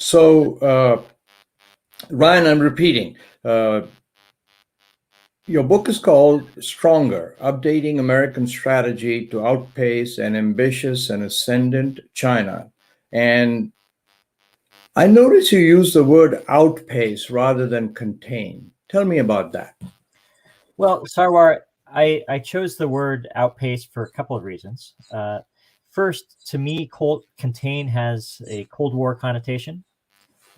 So, Ryan, I'm repeating. Your book is called Stronger, Updating American Strategy to Outpace an Ambitious and Ascendant China. And I notice you use the word outpace rather than contain. Tell me about that. Well, Sarwar, I chose the word outpace for a couple of reasons. First, to me, contain has a Cold War connotation.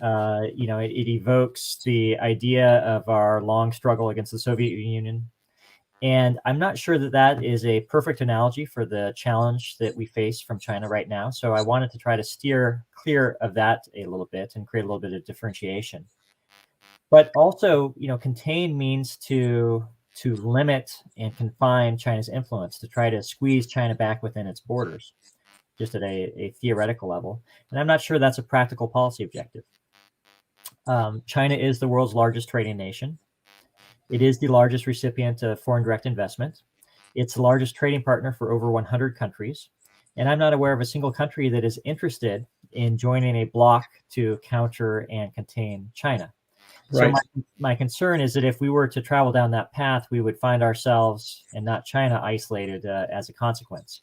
It evokes the idea of our long struggle against the Soviet Union. And I'm not sure that that is a perfect analogy for the challenge that we face from China right now. So I wanted to try to steer clear of that a little bit and create a little bit of differentiation. But also, contain means to limit and confine China's influence, to try to squeeze China back within its borders, just at a theoretical level. And I'm not sure that's a practical policy objective. China is the world's largest trading nation. It is the largest recipient of foreign direct investment. It's the largest trading partner for over 100 countries. And I'm not aware of a single country that is interested in joining a bloc to counter and contain China. Right. So my concern is that if we were to travel down that path, we would find ourselves, and not China, isolated as a consequence.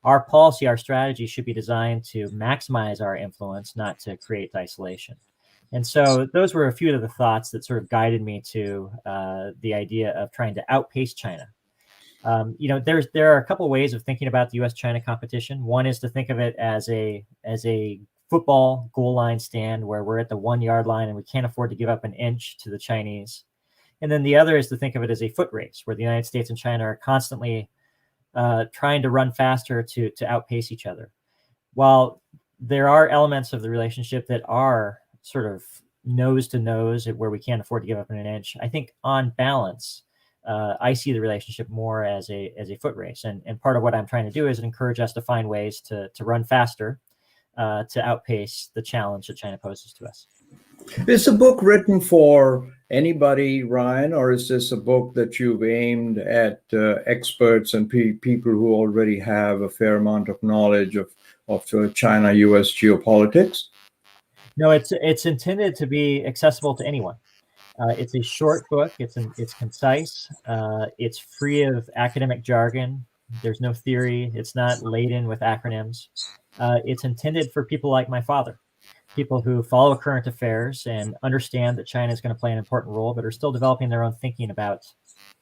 Our policy, our strategy should be designed to maximize our influence, not to create isolation. And so those were a few of the thoughts that sort of guided me to the idea of trying to outpace China. There are a couple of ways of thinking about the U.S.-China competition. One is to think of it as a football goal line stand where we're at the 1 yard line and we can't afford to give up an inch to the Chinese. And then the other is to think of it as a foot race where the United States and China are constantly trying to run faster to outpace each other. While there are elements of the relationship that are sort of nose to nose where we can't afford to give up an inch, I think on balance, I see the relationship more as a foot race. And part of what I'm trying to do is encourage us to find ways to run faster, to outpace the challenge that China poses to us. Is the book written for anybody, Ryan, or is this a book that you've aimed at experts and people who already have a fair amount of knowledge of China-U.S. geopolitics? No, it's intended to be accessible to anyone. It's a short book. It's concise. It's free of academic jargon. There's no theory. It's not laden with acronyms. It's intended for people like my father, people who follow current affairs and understand that China is going to play an important role, but are still developing their own thinking about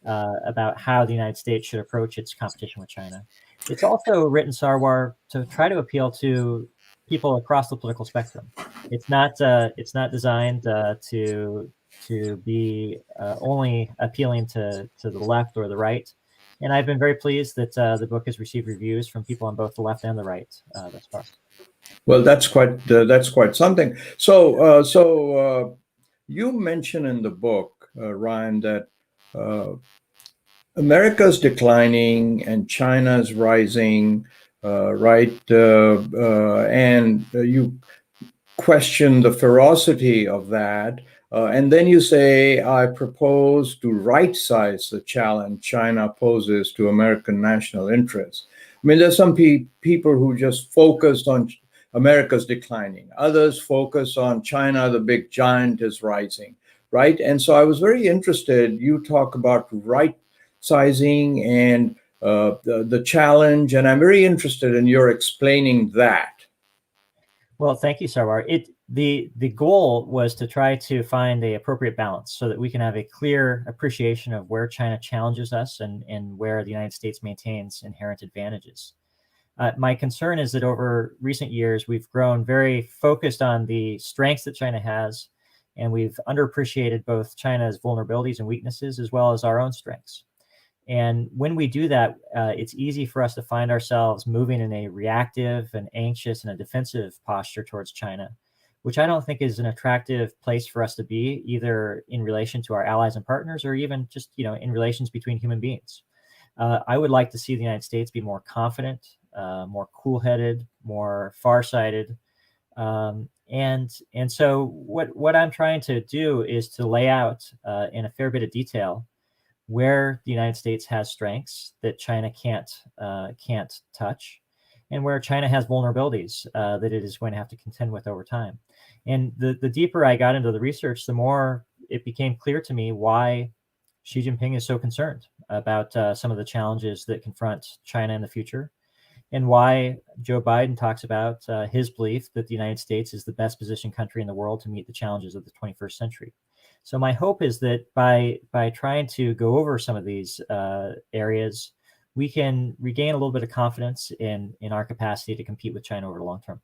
how the United States should approach its competition with China. It's also written, Sarwar, to try to appeal to people across the political spectrum. It's not designed to be only appealing to the left or the right. And I've been very pleased that the book has received reviews from people on both the left and the right thus far. Well, that's quite something. So you mention in the book, Ryan, that America's declining and China's rising, right? And you question the ferocity of that. And then you say, I propose to right-size the challenge China poses to American national interests. I mean, there's some people who just focus on America's declining. Others focus on China, the big giant is rising, right? And so I was very interested. You talk about right-sizing and the challenge, and I'm very interested in your explaining that. Well, thank you, Sarwar. The goal was to try to find the appropriate balance so that we can have a clear appreciation of where China challenges us and where the United States maintains inherent advantages. My concern is that over recent years, we've grown very focused on the strengths that China has, and we've underappreciated both China's vulnerabilities and weaknesses as well as our own strengths. And when we do that, it's easy for us to find ourselves moving in a reactive and anxious and a defensive posture towards China, which I don't think is an attractive place for us to be, either in relation to our allies and partners or even just, in relations between human beings. I would like to see the United States be more confident, more cool-headed, more farsighted. And so what I'm trying to do is to lay out in a fair bit of detail where the United States has strengths that China can't touch, and where China has vulnerabilities that it is going to have to contend with over time. And the deeper I got into the research, the more it became clear to me why Xi Jinping is so concerned about some of the challenges that confront China in the future, and why Joe Biden talks about his belief that the United States is the best positioned country in the world to meet the challenges of the 21st century. So my hope is that by trying to go over some of these areas, we can regain a little bit of confidence in our capacity to compete with China over the long term.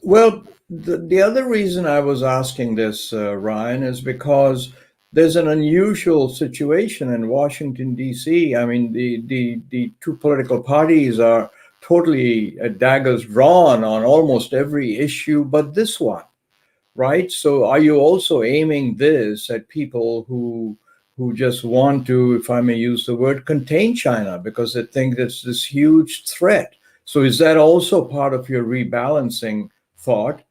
Well, the other reason I was asking this, Ryan, is because there's an unusual situation in Washington, D.C. I mean, the two political parties are totally daggers drawn on almost every issue but this one, right? So are you also aiming this at people who just want to, if I may use the word, contain China because they think it's this huge threat? So is that also part of your rebalancing thought?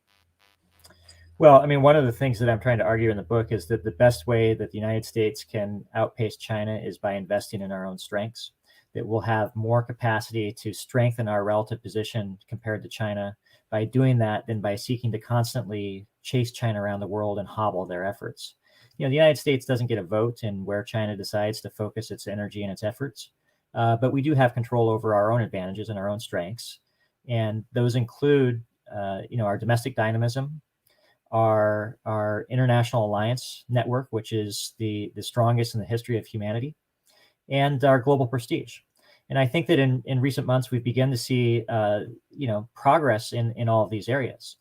Well, I mean, one of the things that I'm trying to argue in the book is that the best way that the United States can outpace China is by investing in our own strengths, that we'll have more capacity to strengthen our relative position compared to China by doing that than by seeking to constantly chase China around the world and hobble their efforts. You know, the United States doesn't get a vote in where China decides to focus its energy and its efforts, but we do have control over our own advantages and our own strengths. And those include, our domestic dynamism, our international alliance network, which is the strongest in the history of humanity, and our global prestige. And I think that in recent months, we've begun to see, progress in all of these areas.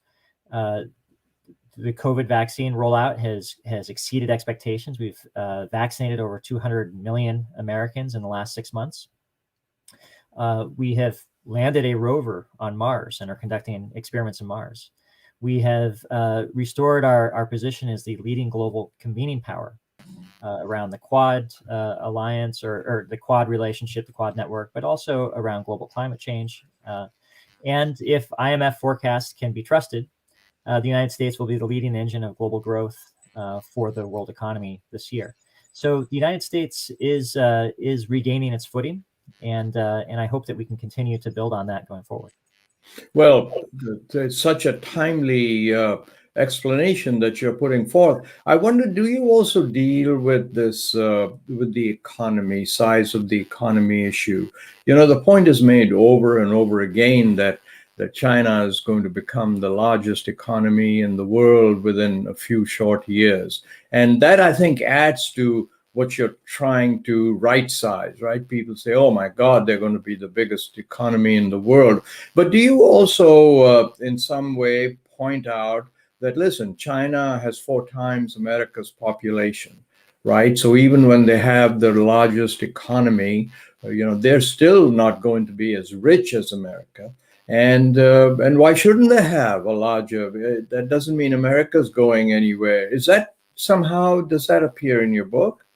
The COVID vaccine rollout has exceeded expectations. We've vaccinated over 200 million Americans in the last 6 months. We have landed a rover on Mars and are conducting experiments on Mars. We have restored our position as the leading global convening power around the Quad alliance or the Quad relationship, the Quad network, but also around global climate change. And if IMF forecasts can be trusted, the United States will be the leading engine of global growth for the world economy this year. So the United States is regaining its footing, and I hope that we can continue to build on that going forward. Well, it's such a timely explanation that you're putting forth. I wonder, do you also deal with this, with the economy, size of the economy issue? You know, the point is made over and over again that China is going to become the largest economy in the world within a few short years. And that, I think, adds to what you're trying to right size, right? People say, oh my God, they're going to be the biggest economy in the world. But do you also, in some way, point out that, listen, China has 4 times America's population, right? So even when they have the largest economy, they're still not going to be as rich as America. And why shouldn't they have a larger? That doesn't mean America's going anywhere. Is that somehow, does that appear in your book?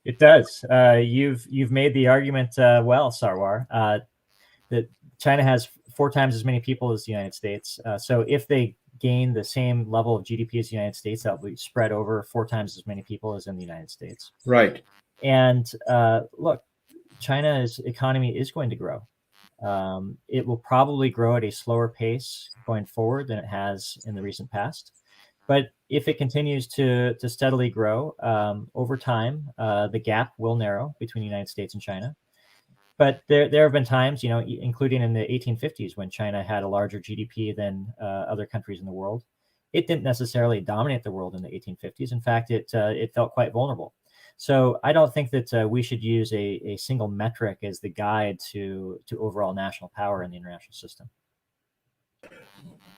It does. You've made the argument well, Sarwar, that China has 4 times as many people as the United States. So if they gain the same level of GDP as the United States, that will be spread over 4 times as many people as in the United States. Right. And look, China's economy is going to grow. It will probably grow at a slower pace going forward than it has in the recent past. But if it continues to steadily grow over time, the gap will narrow between the United States and China. But there have been times, including in the 1850s, when China had a larger GDP than other countries in the world. It didn't necessarily dominate the world in the 1850s. In fact, it felt quite vulnerable. So I don't think that we should use a single metric as the guide to overall national power in the international system.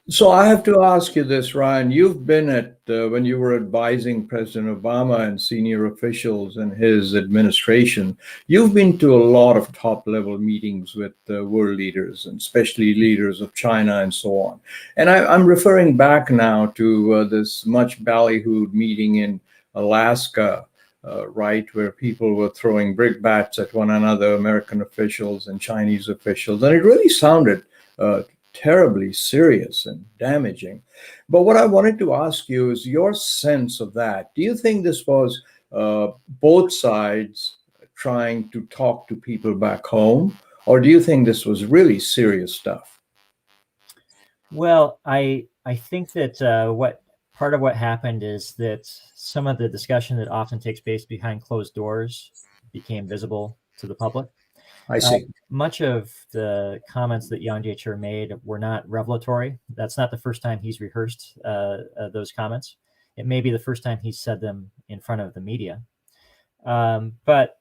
So I have to ask you this, Ryan. You've been at, when you were advising President Obama and senior officials in his administration, you've been to a lot of top-level meetings with world leaders, and especially leaders of China and so on. And I'm referring back now to this much ballyhooed meeting in Alaska, right, where people were throwing brickbats at one another, American officials and Chinese officials. And it really sounded terribly serious and damaging. But what I wanted to ask you is your sense of that. Do you think this was both sides trying to talk to people back home, Or do you think this was really serious stuff? Well, I think that what part of what happened is that some of the discussion that often takes place behind closed doors became visible to the public. I see. Much of the comments that Yang Jiechi made were not revelatory. That's not the first time he's rehearsed those comments. It may be the first time he's said them in front of the media. But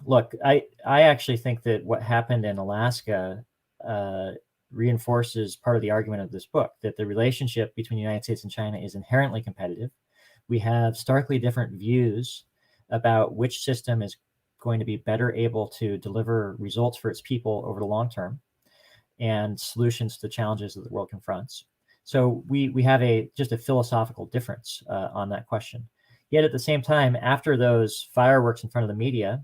look, I actually think that what happened in Alaska reinforces part of the argument of this book, that the relationship between the United States and China is inherently competitive. We have starkly different views about which system is going to be better able to deliver results for its people over the long term and solutions to the challenges that the world confronts. So we have just a philosophical difference on that question. Yet at the same time, after those fireworks in front of the media,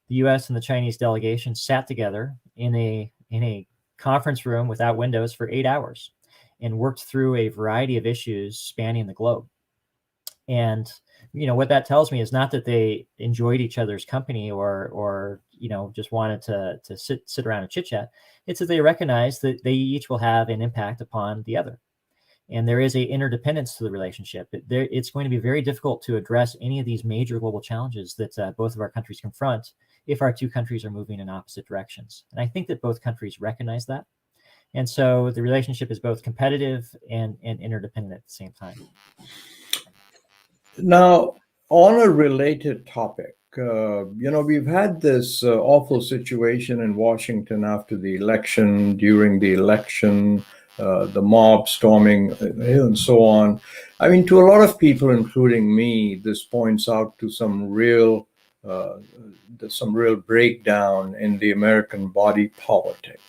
the U.S. and the Chinese delegation sat together in a conference room without windows for 8 hours and worked through a variety of issues spanning the globe. And what that tells me is not that they enjoyed each other's company or just wanted to sit around and chit chat. It's that they recognize that they each will have an impact upon the other. And there is a interdependence to the relationship. It's going to be very difficult to address any of these major global challenges that both of our countries confront if our two countries are moving in opposite directions. And I think that both countries recognize that. And so the relationship is both competitive and interdependent at the same time. Now, on a related topic, we've had this awful situation in Washington after the election, during the election, the mob storming, and so on. I mean, to a lot of people, including me, this points out to some real breakdown in the American body politic,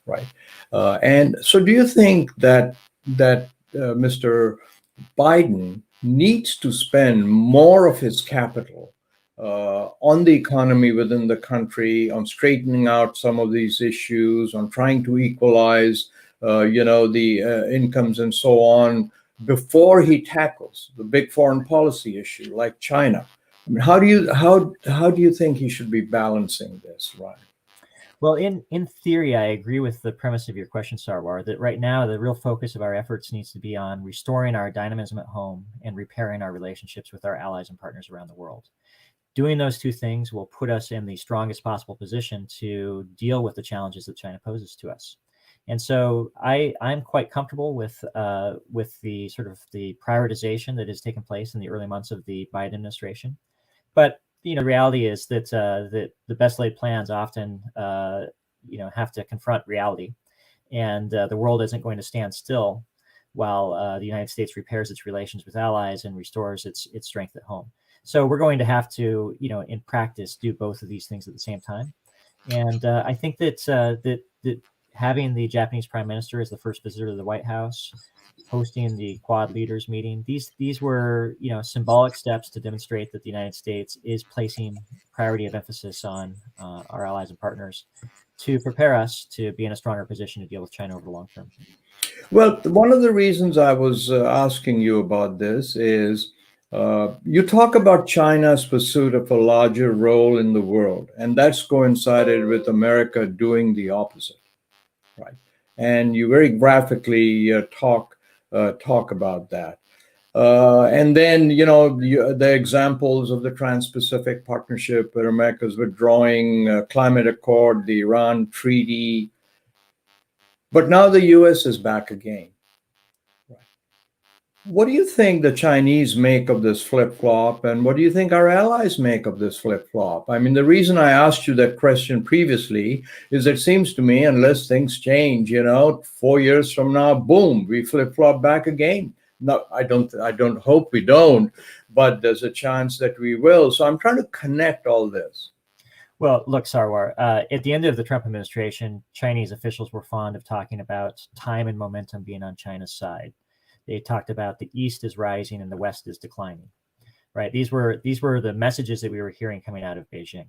right? And so, do you think that Mr. Biden needs to spend more of his capital on the economy within the country, on straightening out some of these issues, on trying to equalize, the incomes and so on, before he tackles the big foreign policy issue like China? I mean, how do you think he should be balancing this, Ryan? Well, in theory, I agree with the premise of your question, Sarwar, that right now the real focus of our efforts needs to be on restoring our dynamism at home and repairing our relationships with our allies and partners around the world. Doing those two things will put us in the strongest possible position to deal with the challenges that China poses to us. And so I'm quite comfortable with the sort of the prioritization that has taken place in the early months of the Biden administration. But the reality is that the best laid plans often have to confront reality, and the world isn't going to stand still while the United States repairs its relations with allies and restores its strength at home. So we're going to have to, in practice, do both of these things at the same time. And I think that having the Japanese Prime Minister as the first visitor to the White House, hosting the Quad leaders meeting, these were symbolic steps to demonstrate that the United States is placing priority of emphasis on our allies and partners to prepare us to be in a stronger position to deal with China over the long term. Well, one of the reasons I was asking you about this is you talk about China's pursuit of a larger role in the world, and that's coincided with America doing the opposite, right? And you very graphically talk about that. And then, the examples of the Trans-Pacific Partnership, where America's withdrawing, climate accord, the Iran treaty. But now the U.S. is back again. What do you think the Chinese make of this flip-flop, and what do you think our allies make of this flip-flop? I mean, the reason I asked you that question previously is it seems to me, unless things change, 4 years from now, boom, we flip-flop back again. No, I don't hope we don't, but there's a chance that we will. So I'm trying to connect all this. Well, look, Sarwar, at the end of the Trump administration, Chinese officials were fond of talking about time and momentum being on China's side. They talked about the East is rising and the West is declining, right? These were the messages that we were hearing coming out of Beijing.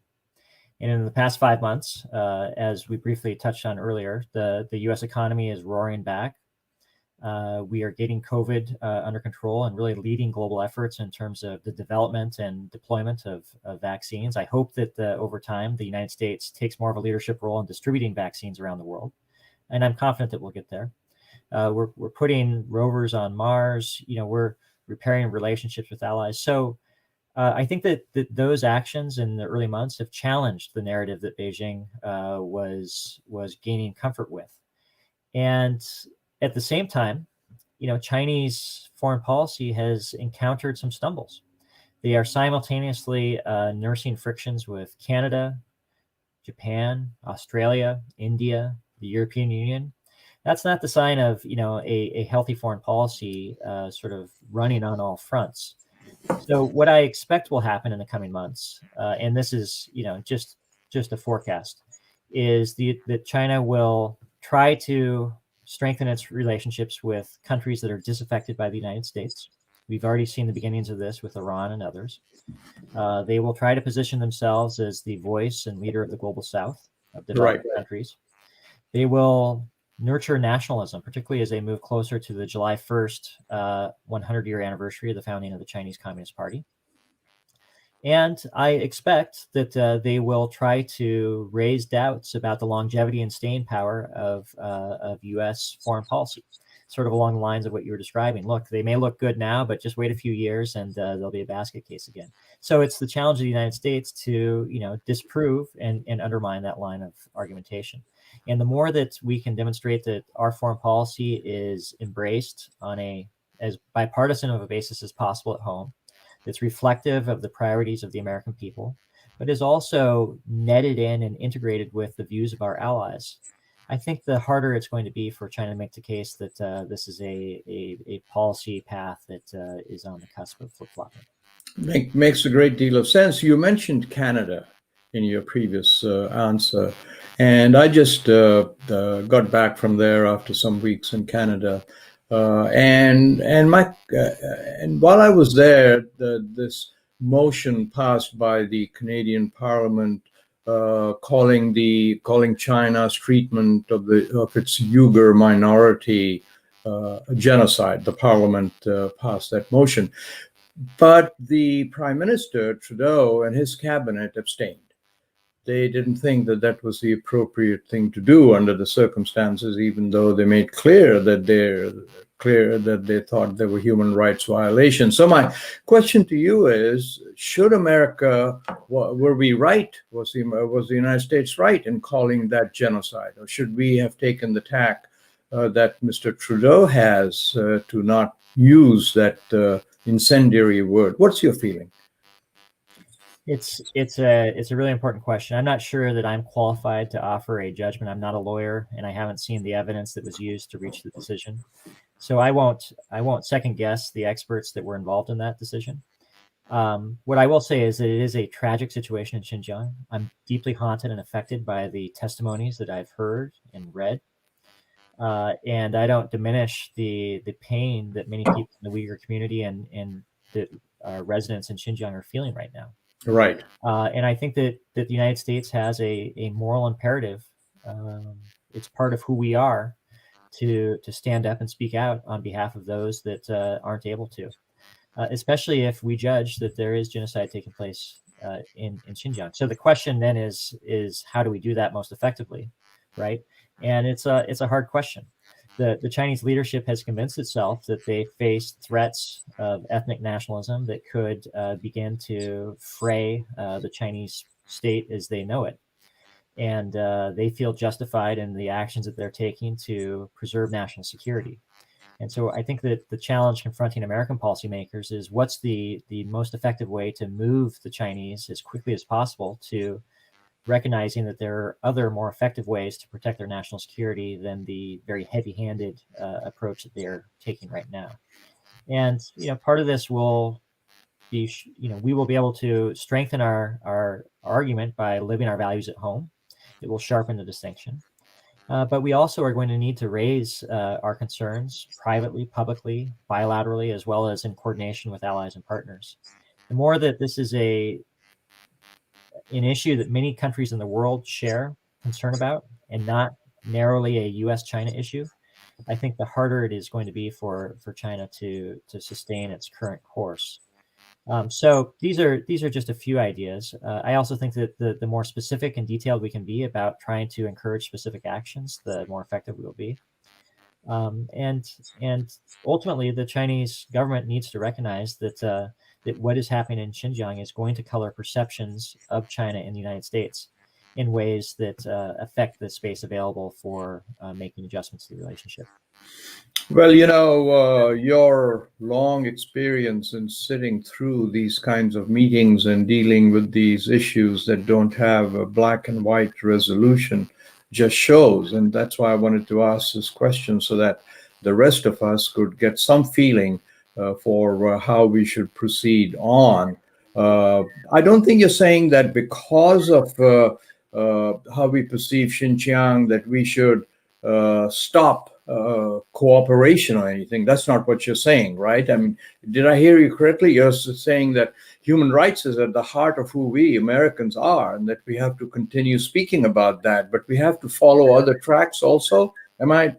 And in the past 5 months, as we briefly touched on earlier, the U.S. economy is roaring back. We are getting COVID under control and really leading global efforts in terms of the development and deployment of vaccines. I hope that over time, the United States takes more of a leadership role in distributing vaccines around the world. And I'm confident that we'll get there. We're putting rovers on Mars. We're repairing relationships with allies. So I think that those actions in the early months have challenged the narrative that Beijing was gaining comfort with. And at the same time, Chinese foreign policy has encountered some stumbles. They are simultaneously nursing frictions with Canada, Japan, Australia, India, the European Union. That's not the sign of a healthy foreign policy sort of running on all fronts. So what I expect will happen in the coming months, and this is just a forecast, is that China will try to strengthen its relationships with countries that are disaffected by the United States. We've already seen the beginnings of this with Iran and others. They will try to position themselves as the voice and leader of the global South, of developed countries. They will nurture nationalism, particularly as they move closer to the July 1st 100-year anniversary of the founding of the Chinese Communist Party. And I expect that they will try to raise doubts about the longevity and staying power of U.S. foreign policy, sort of along the lines of what you were describing. Look, they may look good now, but just wait a few years and they'll be a basket case again. So it's the challenge of the United States to disprove and undermine that line of argumentation. And the more that we can demonstrate that our foreign policy is embraced on as bipartisan of a basis as possible at home, that's reflective of the priorities of the American people, but is also netted in and integrated with the views of our allies, I think the harder it's going to be for China to make the case that this is a policy path that is on the cusp of flip-flopping. Makes a great deal of sense. You mentioned Canada in your previous answer, and I just got back from there after some weeks in Canada. And while I was there, this motion passed by the Canadian Parliament calling China's treatment of its Uyghur minority genocide. The Parliament passed that motion, but the Prime Minister Trudeau and his cabinet abstained. They didn't think that that was the appropriate thing to do under the circumstances, even though they made clear that they thought there were human rights violations. So my question to you is: should America, were we right? Was the United States right in calling that genocide, or should we have taken the tack that Mr. Trudeau has to not use that incendiary word? What's your feeling? It's a really important question. I'm not sure that I'm qualified to offer a judgment. I'm not a lawyer, and I haven't seen the evidence that was used to reach the decision. So I won't second guess the experts that were involved in that decision. What I will say is that it is a tragic situation in Xinjiang. I'm deeply haunted and affected by the testimonies that I've heard and read. And I don't diminish the pain that many people in the Uyghur community and the residents in Xinjiang are feeling right now. Right. And I think that the United States has a moral imperative. It's part of who we are to stand up and speak out on behalf of those that aren't able to, especially if we judge that there is genocide taking place in Xinjiang. So the question then is how do we do that most effectively, right? And it's a hard question. The Chinese leadership has convinced itself that they face threats of ethnic nationalism that could begin to fray the Chinese state as they know it. And they feel justified in the actions that they're taking to preserve national security. And so I think that the challenge confronting American policymakers is what's the most effective way to move the Chinese as quickly as possible to recognizing that there are other more effective ways to protect their national security than the very heavy-handed approach that they're taking right now. And part of this will be, we will be able to strengthen our argument by living our values at home. It will sharpen the distinction. But we also are going to need to raise our concerns privately, publicly, bilaterally, as well as in coordination with allies and partners. The more that this is an issue that many countries in the world share concern about and not narrowly a U.S.-China issue, I think the harder it is going to be for China to sustain its current course. So these are just a few ideas. I also think that the more specific and detailed we can be about trying to encourage specific actions, the more effective we will be. And ultimately, the Chinese government needs to recognize that that what is happening in Xinjiang is going to color perceptions of China in the United States in ways that affect the space available for making adjustments to the relationship. Well, your long experience in sitting through these kinds of meetings and dealing with these issues that don't have a black and white resolution just shows. And that's why I wanted to ask this question so that the rest of us could get some feeling for how we should proceed on. I don't think you're saying that because of how we perceive Xinjiang, that we should stop cooperation or anything. That's not what you're saying, right? I mean, did I hear you correctly? You're saying that human rights is at the heart of who we Americans are, and that we have to continue speaking about that, but we have to follow other tracks also. Am I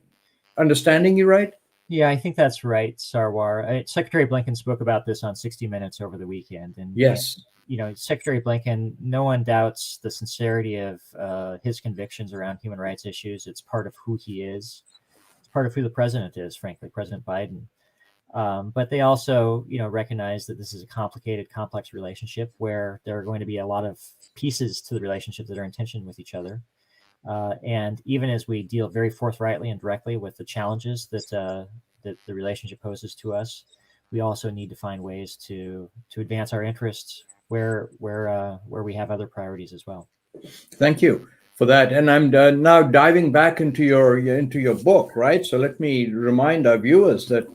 understanding you right? Yeah, I think that's right, Sarwar. Secretary Blinken spoke about this on 60 Minutes over the weekend, and Yes. Secretary Blinken, no one doubts the sincerity of his convictions around human rights issues. It's part of who he is. It's part of who the president is, frankly, President Biden. But they also, recognize that this is a complicated, complex relationship where there are going to be a lot of pieces to the relationship that are in tension with each other. And even as we deal very forthrightly and directly with the challenges that the relationship poses to us, we also need to find ways to advance our interests where we have other priorities as well. Thank you for that. And I'm now diving back into your book, right? So let me remind our viewers that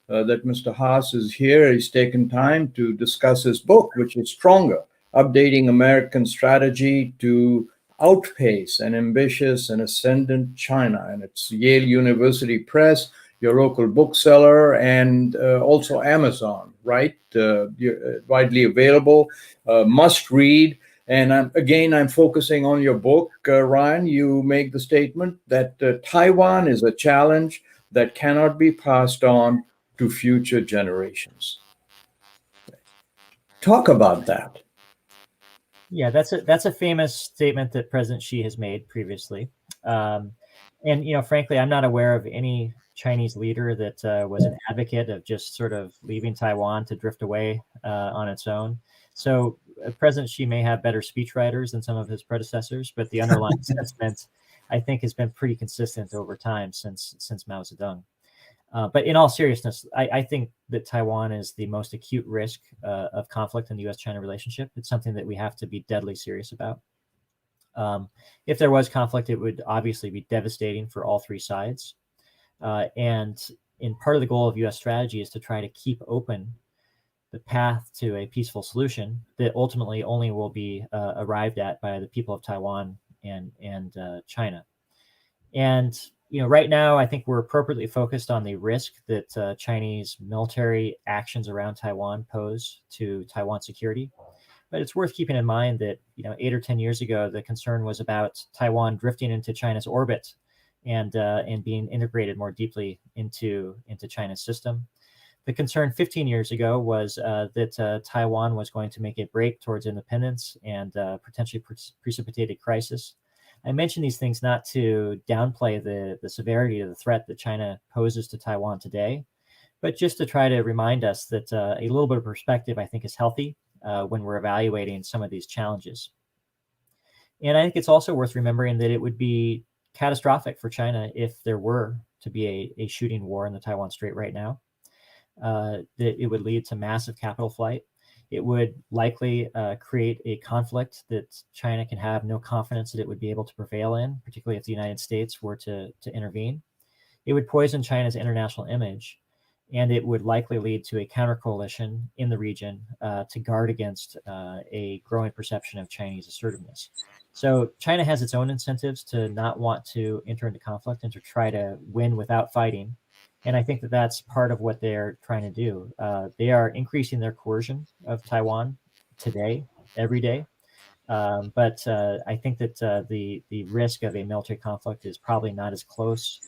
that Mr. Haas is here. He's taken time to discuss his book, which is Stronger: Updating American Strategy to Outpace an Ambitious and Ascendant China. And it's Yale University Press, your local bookseller, and also Amazon, right? Widely available, must read. And I'm focusing on your book, Ryan. You make the statement that Taiwan is a challenge that cannot be passed on to future generations. Talk about that. Yeah, that's a famous statement that President Xi has made previously. And frankly, I'm not aware of any Chinese leader that was an advocate of just sort of leaving Taiwan to drift away on its own. So President Xi may have better speechwriters than some of his predecessors, but the underlying sentiment, I think, has been pretty consistent over time since Mao Zedong. But in all seriousness, I think that Taiwan is the most acute risk of conflict in the U.S.-China relationship. It's something that we have to be deadly serious about. If there was conflict, it would obviously be devastating for all three sides. And in part of the goal of U.S. strategy is to try to keep open the path to a peaceful solution that ultimately only will be arrived at by the people of Taiwan and China. And right now, I think we're appropriately focused on the risk that Chinese military actions around Taiwan pose to Taiwan's security. But it's worth keeping in mind that 8 or 10 years ago, the concern was about Taiwan drifting into China's orbit and being integrated more deeply into China's system. The concern 15 years ago was that Taiwan was going to make a break towards independence and potentially precipitate a crisis. I mention these things not to downplay the severity of the threat that China poses to Taiwan today, but just to try to remind us that a little bit of perspective, I think, is healthy when we're evaluating some of these challenges. And I think it's also worth remembering that it would be catastrophic for China if there were to be a shooting war in the Taiwan Strait right now. That it would lead to massive capital flight. It would likely create a conflict that China can have no confidence that it would be able to prevail in, particularly if the United States were to intervene. It would poison China's international image, and it would likely lead to a counter-coalition in the region to guard against a growing perception of Chinese assertiveness. So China has its own incentives to not want to enter into conflict and to try to win without fighting. And I think that that's part of what they're trying to do. They are increasing their coercion of Taiwan today, every day. But I think that the risk of a military conflict is probably not as close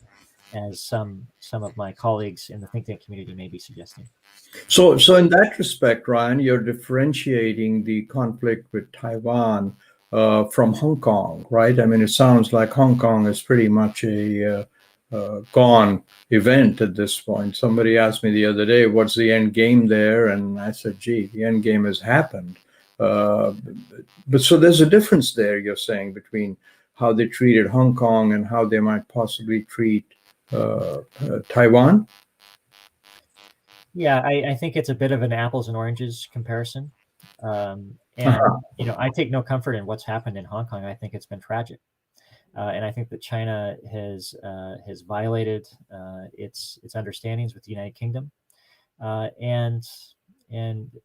as some of my colleagues in the think tank community may be suggesting. So in that respect, Ryan, you're differentiating the conflict with Taiwan from Hong Kong, right? I mean, it sounds like Hong Kong is pretty much a gone event at this point. Somebody asked me the other day, what's the end game there? And I said, gee, the end game has happened. But so there's a difference there, you're saying, between how they treated Hong Kong and how they might possibly treat Taiwan? Yeah, I think it's a bit of an apples and oranges comparison. And, I take no comfort in what's happened in Hong Kong. I think it's been tragic. And I think that China has violated its understandings with the United Kingdom. And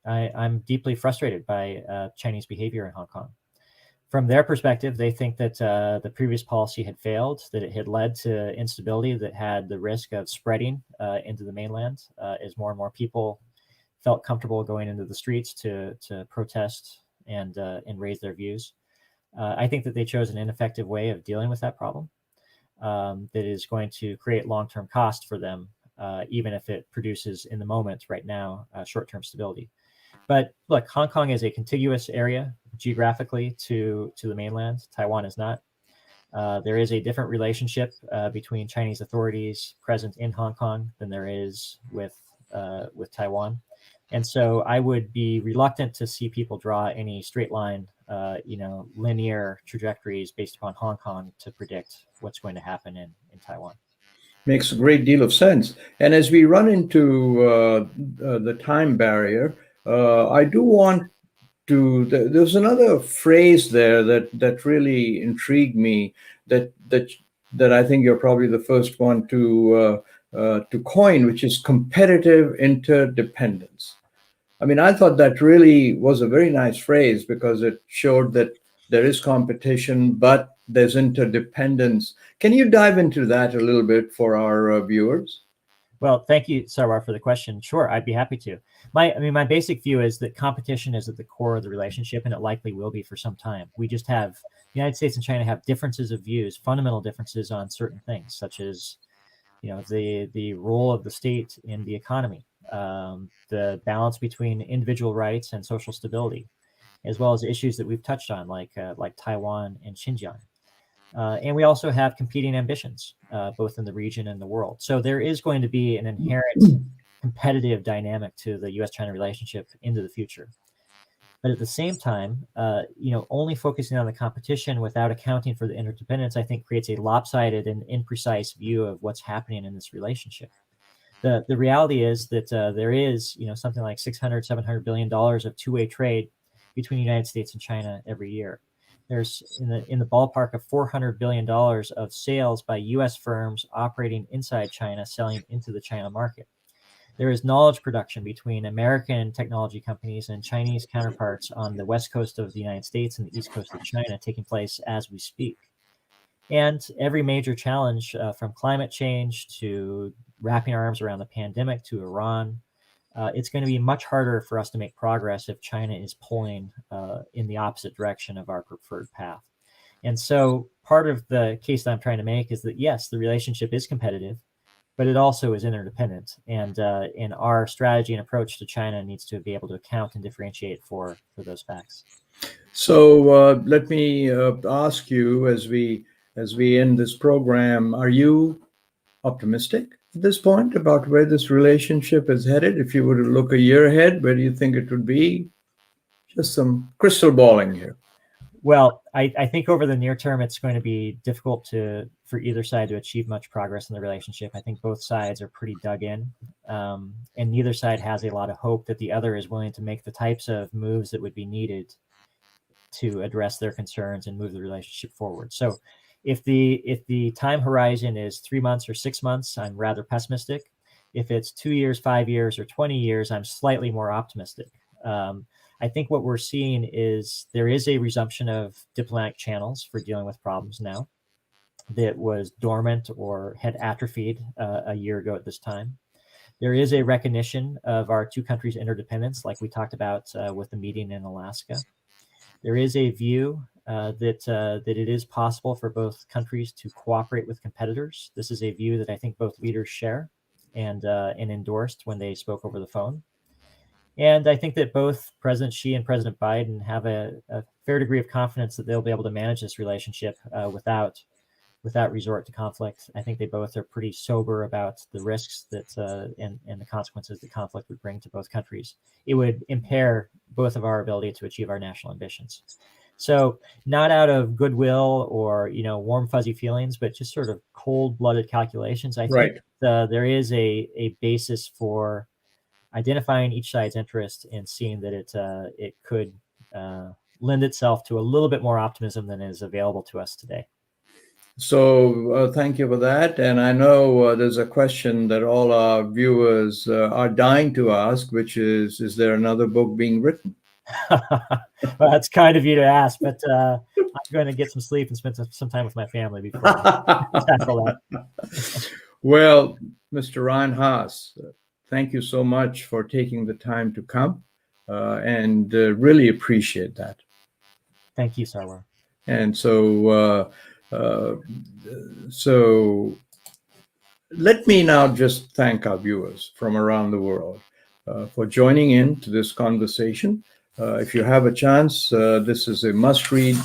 I'm deeply frustrated by Chinese behavior in Hong Kong. From their perspective, they think that the previous policy had failed, that it had led to instability that had the risk of spreading into the mainland as more and more people felt comfortable going into the streets to protest and raise their views. I think that they chose an ineffective way of dealing with that problem that is going to create long-term cost for them, even if it produces in the moment right now short-term stability. But look, Hong Kong is a contiguous area geographically to the mainland. Taiwan is not. There is a different relationship between Chinese authorities present in Hong Kong than there is with Taiwan. And so I would be reluctant to see people draw any straight line, linear trajectories based upon Hong Kong to predict what's going to happen in Taiwan. Makes a great deal of sense. And as we run into the time barrier, I do want to. There's another phrase there that really intrigued me. That I think you're probably the first one to coin, which is competitive interdependence. I mean, I thought that really was a very nice phrase because it showed that there is competition, but there's interdependence. Can you dive into that a little bit for our viewers? Well, thank you, Sarwar, for the question. Sure, I'd be happy to. My basic view is that competition is at the core of the relationship, and it likely will be for some time. We just have the United States and China have differences of views, fundamental differences on certain things, such as the role of the state in the economy, the balance between individual rights and social stability, as well as issues that we've touched on, like Taiwan and Xinjiang. And we also have competing ambitions, both in the region and the world. So there is going to be an inherent competitive dynamic to the U.S.-China relationship into the future. But at the same time, only focusing on the competition without accounting for the interdependence, I think, creates a lopsided and imprecise view of what's happening in this relationship. The reality is that there is, something like $600-700 billion of two-way trade between the United States and China every year. There's in the ballpark of $400 billion of sales by U.S. firms operating inside China, selling into the China market. There is knowledge production between American technology companies and Chinese counterparts on the west coast of the United States and the east coast of China taking place as we speak. And every major challenge, from climate change to wrapping our arms around the pandemic to Iran, it's going to be much harder for us to make progress if China is pulling in the opposite direction of our preferred path. And so part of the case that I'm trying to make is that, yes, the relationship is competitive, but it also is interdependent. And our strategy and approach to China needs to be able to account and differentiate for those facts. So let me ask you, as we end this program, are you optimistic at this point about where this relationship is headed? If you were to look a year ahead, where do you think it would be? Just some crystal balling here. Well, I think over the near term, it's going to be difficult for either side to achieve much progress in the relationship. I think both sides are pretty dug in, and neither side has a lot of hope that the other is willing to make the types of moves that would be needed to address their concerns and move the relationship forward. So if the time horizon is 3 months or 6 months, I'm rather pessimistic. If it's 2 years, 5 years, or 20 years, I'm slightly more optimistic. I think what we're seeing is there is a resumption of diplomatic channels for dealing with problems now that was dormant or had atrophied a year ago at this time. There is a recognition of our two countries' interdependence, like we talked about with the meeting in Alaska. There is a view that it is possible for both countries to cooperate with competitors. This is a view that I think both leaders share and endorsed when they spoke over the phone. And I think that both President Xi and President Biden have a fair degree of confidence that they'll be able to manage this relationship without resort to conflict. I think they both are pretty sober about the risks that and the consequences that conflict would bring to both countries. It would impair both of our ability to achieve our national ambitions. So not out of goodwill or warm fuzzy feelings, but just sort of cold-blooded calculations. I think there is a basis for identifying each side's interest and seeing that it could lend itself to a little bit more optimism than is available to us today. So thank you for that. And I know there's a question that all our viewers are dying to ask, which is there another book being written? Well, that's kind of you to ask, but I'm going to get some sleep and spend some time with my family before I tackle that. Well, Mr. Ryan HASS, thank you so much for taking the time to come and really appreciate that. Thank you, Sarwar. And so let me now just thank our viewers from around the world for joining in to this conversation. If you have a chance, this is a must-read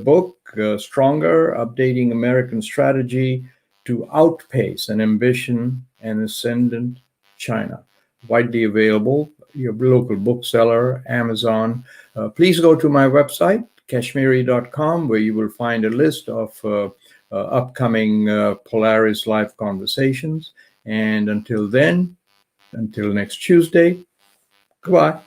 book, Stronger, Updating American Strategy to Outpace an Ambition and Ascendant China. Widely available, your local bookseller, Amazon. Please go to my website, KASHMERI.com, where you will find a list of upcoming Polaris-LIVE conversations. And until then, until next Tuesday, goodbye.